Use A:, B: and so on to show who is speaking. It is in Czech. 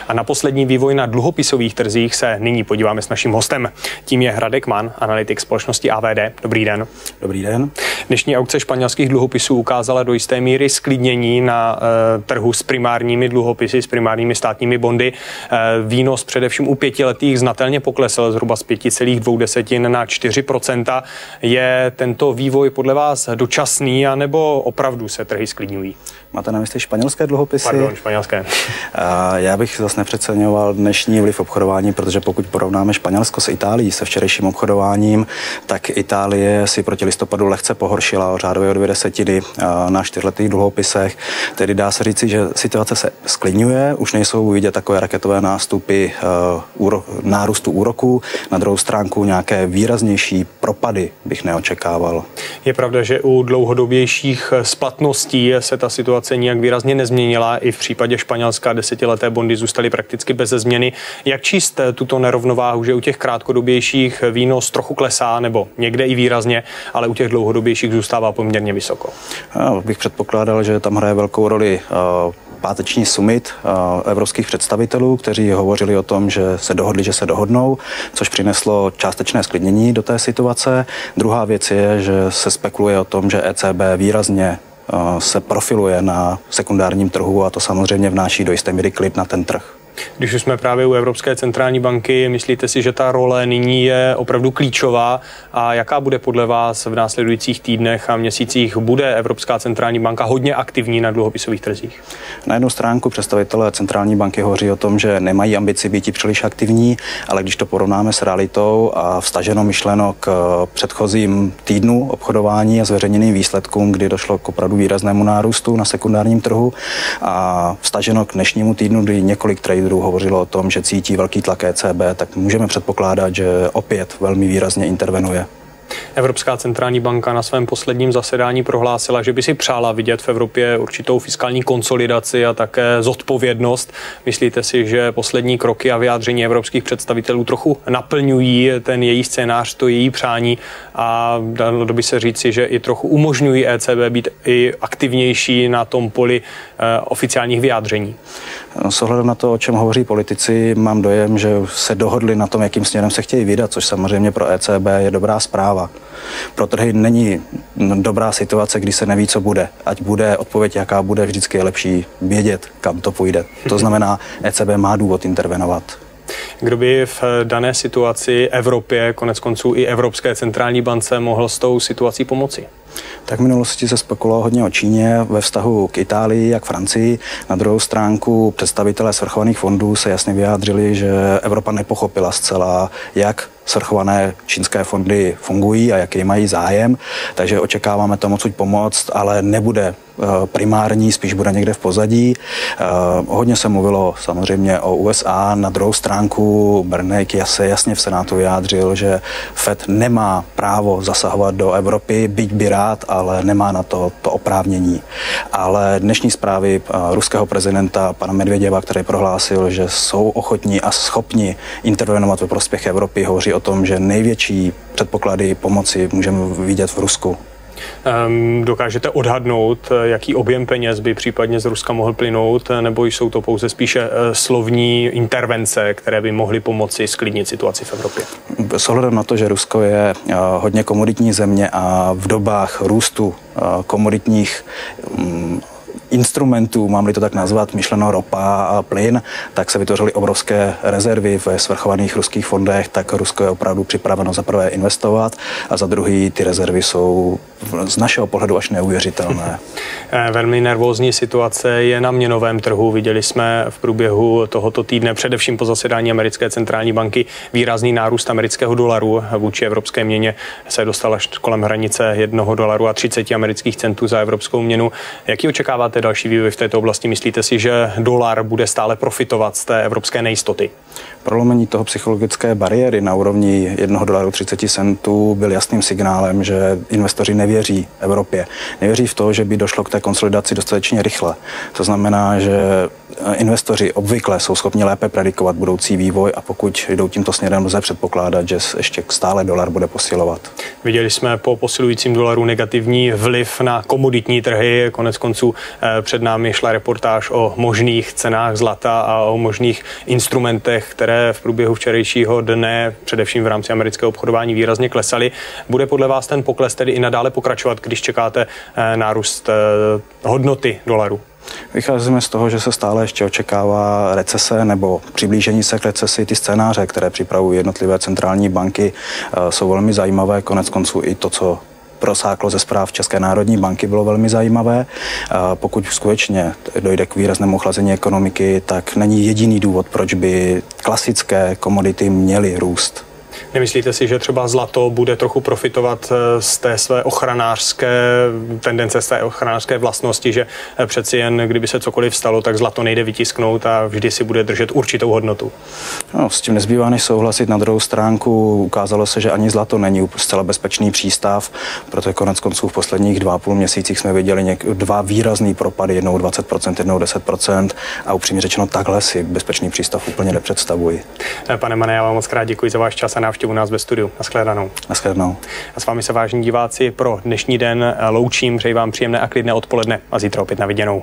A: A na poslední vývoj na dluhopisových trzích se nyní podíváme s naším hostem. Tím je Radek Mann, analytik společnosti AVD. Dobrý den.
B: Dobrý den.
A: Dnešní aukce španělských dluhopisů ukázala do jisté míry sklidnění na trhu s primárními dluhopisy, s primárními státními bondy. Výnos především u pětiletých znatelně poklesl zhruba z 5,2 na 4%. Je tento vývoj podle vás dočasný, anebo opravdu se trhy sklidňují?
B: Máte na mysli španělské dluhopisy?
A: Pardon, španělské.
B: Já bych zase nepřeceňoval dnešní vliv obchodování, protože pokud porovnáme Španělsko s Itálií se včerejším obchodováním, tak Itálie si proti listopadu lehce pohoršila o řádově o 2 na 4letých dluhopisech. Tedy dá se říci, že situace se sklidňuje, už nejsou vidět takové raketové nástupy nárůstu úroků. Na druhou stránku nějaké výraznější propady bych neočekával.
A: Je pravda, že u dlouhodobějších splatností se ta situace nijak výrazně nezměnila. I v případě Španělska 10leté bondy zůstaly prakticky bez změny. Jak číst tuto nerovnováhu, že u těch krátkodobějších výnos trochu klesá, nebo někde i výrazně, ale u těch dlouhodobějších zůstává poměrně vysoko?
B: Já bych předpokládal, že tam hraje velkou roli páteční summit evropských představitelů, kteří hovořili o tom, že se dohodli, že se dohodnou, což přineslo částečné sklidnění do té situace. Druhá věc je, že se spekuluje o tom, že ECB výrazně se profiluje na sekundárním trhu a to samozřejmě vnáší do jisté míry klid na ten trh.
A: Když už jsme právě u Evropské centrální banky, myslíte si, že ta role nyní je opravdu klíčová a jaká bude podle vás v následujících týdnech a měsících? Bude Evropská centrální banka hodně aktivní na dluhopisových trzích? Na
B: jednu stránku představitelé centrální banky hovoří o tom, že nemají ambici být příliš aktivní, ale když to porovnáme s realitou a vztaženo myšleno k předchozím týdnu obchodování a zveřejněným výsledkům, kdy došlo k opravdu výraznému nárůstu na sekundárním trhu a vztaženo k dnešnímu týdnu, kdy několik traderů hovořilo o tom, že cítí velký tlak ECB, tak můžeme předpokládat, že opět velmi výrazně intervenuje.
A: Evropská centrální banka na svém posledním zasedání prohlásila, že by si přála vidět v Evropě určitou fiskální konsolidaci a také zodpovědnost. Myslíte si, že poslední kroky a vyjádření evropských představitelů trochu naplňují ten její scénář, to její přání a dalo by se říci, že i trochu umožňují ECB být i aktivnější na tom poli oficiálních vyjádření?
B: S ohledem na to, o čem hovoří politici, mám dojem, že se dohodli na tom, jakým směrem se chtějí vydat, což samozřejmě pro ECB je dobrá zpráva. Pro trhy není dobrá situace, kdy se neví, co bude. Ať bude odpověď, jaká bude, vždycky je lepší vědět, kam to půjde. To znamená, ECB má důvod intervenovat.
A: Kdo by v dané situaci Evropě, konec konců i Evropské centrální bance, mohl s tou situací pomoci?
B: Tak v minulosti se spekulovalo hodně o Číně ve vztahu k Itálii a k Francii. Na druhou stránku představitelé svrchovaných fondů se jasně vyjádřili, že Evropa nepochopila zcela, jak svrchované čínské fondy fungují a jaký mají zájem, takže očekáváme tomu odsud pomoct, ale nebude primární, spíš bude někde v pozadí. Hodně se mluvilo samozřejmě o USA, na druhou stránku Bernanke se jasně v Senátu vyjádřil, že Fed nemá právo zasahovat do Evropy, byť by rád, ale nemá na to oprávnění. Ale dnešní zprávy ruského prezidenta pana Medvěděva, který prohlásil, že jsou ochotní a schopni intervenovat ve prospěch Evropy, hovoří o tom, že největší předpoklady pomoci můžeme vidět v Rusku.
A: Dokážete odhadnout, jaký objem peněz by případně z Ruska mohl plynout, nebo jsou to pouze spíše slovní intervence, které by mohly pomoci sklidnit situaci v Evropě?
B: S ohledem na to, že Rusko je hodně komoditní země a v dobách růstu komoditních instrumentů, mám-li to tak nazvat, myšleno ropa a plyn, tak se vytvořily obrovské rezervy ve svrchovaných ruských fondech, tak Rusko je opravdu připraveno za prvé investovat a za druhý ty rezervy jsou z našeho pohledu až neuvěřitelné.
A: Velmi nervózní situace je na měnovém trhu. Viděli jsme v průběhu tohoto týdne, především po zasedání americké centrální banky, výrazný nárůst amerického dolaru vůči evropské měně se dostal až kolem hranice $1.30 amerických centů za evropskou měnu. Jaký očekáváte další vývoj v této oblasti? Myslíte si, že dolar bude stále profitovat z té evropské nejistoty?
B: Prolomení toho psychologické bariéry na úrovni $1.30 byl jasným signálem, že investoři nevěří Evropě. Nevěří v to, že by došlo k tak konsolidaci dostatečně rychle. To znamená, že investoři obvykle jsou schopni lépe predikovat budoucí vývoj a pokud jdou tímto směrem, lze předpokládat, že ještě stále dolar bude posilovat.
A: Viděli jsme po posilujícím dolaru negativní vliv na komoditní trhy. Konec konců před námi šla reportáž o možných cenách zlata a o možných instrumentech, které v průběhu včerejšího dne, především v rámci amerického obchodování, výrazně klesaly. Bude podle vás ten pokles tedy i nadále pokračovat, když čekáte nárůst hodnoty dolaru?
B: Vycházíme z toho, že se stále ještě očekává recese nebo přiblížení se k recesi. Ty scénáře, které připravují jednotlivé centrální banky, jsou velmi zajímavé. Konec konců i to, co prosáklo ze zpráv České národní banky, bylo velmi zajímavé. Pokud skutečně dojde k výraznému ochlazení ekonomiky, tak není jediný důvod, proč by klasické komodity měly růst.
A: Nemyslíte si, že třeba zlato bude trochu profitovat z té své ochranářské tendence, z té ochranářské vlastnosti, že přeci jen, kdyby se cokoliv stalo, tak zlato nejde vytisknout a vždy si bude držet určitou hodnotu?
B: No, s tím nezbývá než souhlasit. Na druhou stránku ukázalo se, že ani zlato není zcela bezpečný přístav, protože konec konců v posledních 2,5 měsících jsme viděli dva výrazný propady, jednou 20%, jednou 10% a upřímně řečeno takhle si bezpečný přístav úplně nepředstavuji.
A: Pane Mane, já vám moc krát děkuji za váš čas a návštěvu nás ve studiu. Naschledanou.
B: Naschledanou.
A: A s vámi se, vážení diváci, pro dnešní den loučím. Přeji vám příjemné a klidné odpoledne a zítra opět na viděnou.